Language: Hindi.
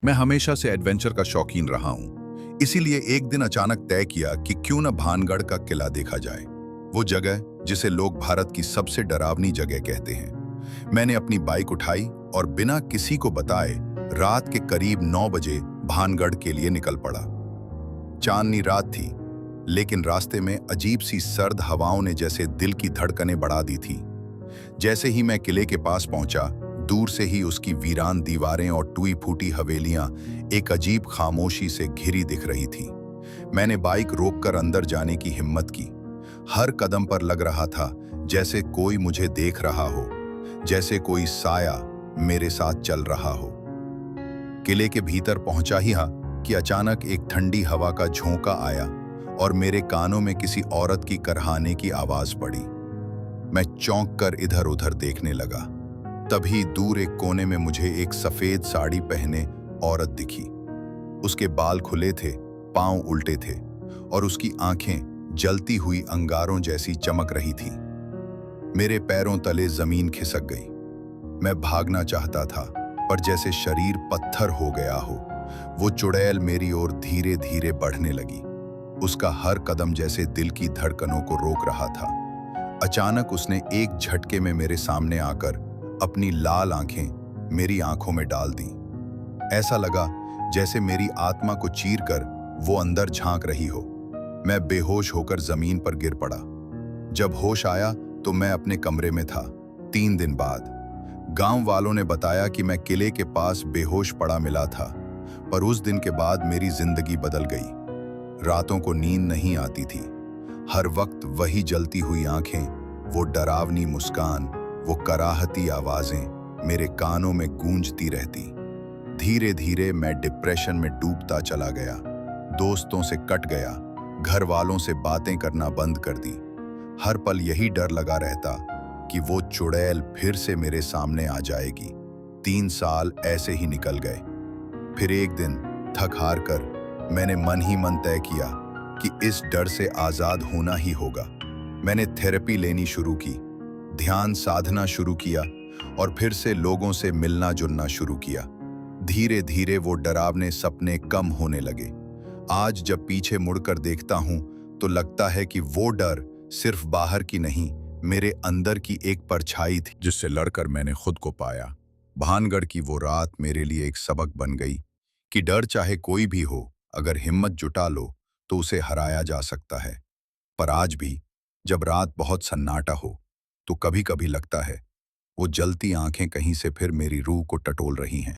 मैं हमेशा से एडवेंचर का शौकीन रहा हूँ। इसीलिए एक दिन अचानक तय किया कि क्यों न भानगढ़ का किला देखा जाए, वो जगह जिसे लोग भारत की सबसे डरावनी जगह कहते हैं। मैंने अपनी बाइक उठाई और बिना किसी को बताए रात के करीब 9 बजे भानगढ़ के लिए निकल पड़ा। चांदनी रात थी, लेकिन रास्ते में अजीब सी सर्द हवाओं ने जैसे दिल की धड़कनें बढ़ा दी थी। जैसे ही मैं किले के पास पहुंचा, दूर से ही उसकी वीरान दीवारें और टूटी फूटी हवेलियां एक अजीब खामोशी से घिरी दिख रही थी। मैंने बाइक रोककर अंदर जाने की हिम्मत की। हर कदम पर लग रहा था जैसे कोई मुझे देख रहा हो, जैसे कोई साया मेरे साथ चल रहा हो। किले के भीतर पहुंचा ही कि अचानक एक ठंडी हवा का झोंका आया और मेरे कानों में किसी औरत की करहाने की आवाज पड़ी। मैं चौंक कर इधर उधर देखने लगा। तभी दूर एक कोने में मुझे एक सफेद साड़ी पहने औरत दिखी। उसके बाल खुले थे, पांव उल्टे थे और उसकी आंखें जलती हुई अंगारों जैसी चमक रही थी। मेरे पैरों तले जमीन खिसक गई। मैं भागना चाहता था, पर जैसे शरीर पत्थर हो गया हो। वो चुड़ैल मेरी ओर धीरे धीरे बढ़ने लगी। उसका हर कदम जैसे दिल की धड़कनों को रोक रहा था। अचानक उसने एक झटके में मेरे सामने आकर अपनी लाल आंखें मेरी आंखों में डाल दी। ऐसा लगा जैसे मेरी आत्मा को चीरकर वो अंदर झांक रही हो। मैं बेहोश होकर जमीन पर गिर पड़ा। जब होश आया तो मैं अपने कमरे में था। 3 दिन बाद गांव वालों ने बताया कि मैं किले के पास बेहोश पड़ा मिला था। पर उस दिन के बाद मेरी जिंदगी बदल गई। रातों को नींद नहीं आती थी। हर वक्त वही जलती हुई आंखें, वो डरावनी मुस्कान, वो कराहती आवाजें मेरे कानों में गूंजती रहती। धीरे धीरे मैं डिप्रेशन में डूबता चला गया। दोस्तों से कट गया, घर वालों से बातें करना बंद कर दी। हर पल यही डर लगा रहता कि वो चुड़ैल फिर से मेरे सामने आ जाएगी। 3 साल ऐसे ही निकल गए। फिर एक दिन थक हार कर मैंने मन ही मन तय किया कि इस डर से आजाद होना ही होगा। मैंने थेरेपी लेनी शुरू की, ध्यान साधना शुरू किया और फिर से लोगों से मिलना जुलना शुरू किया। धीरे धीरे वो डरावने सपने कम होने लगे। आज जब पीछे मुड़कर देखता हूं तो लगता है कि वो डर सिर्फ बाहर की नहीं, मेरे अंदर की एक परछाई थी जिससे लड़कर मैंने खुद को पाया। भानगढ़ की वो रात मेरे लिए एक सबक बन गई कि डर चाहे कोई भी हो, अगर हिम्मत जुटा लो तो उसे हराया जा सकता है। पर आज भी जब रात बहुत सन्नाटा हो तो कभी कभी लगता है वो जलती आंखें कहीं से फिर मेरी रूह को टटोल रही हैं।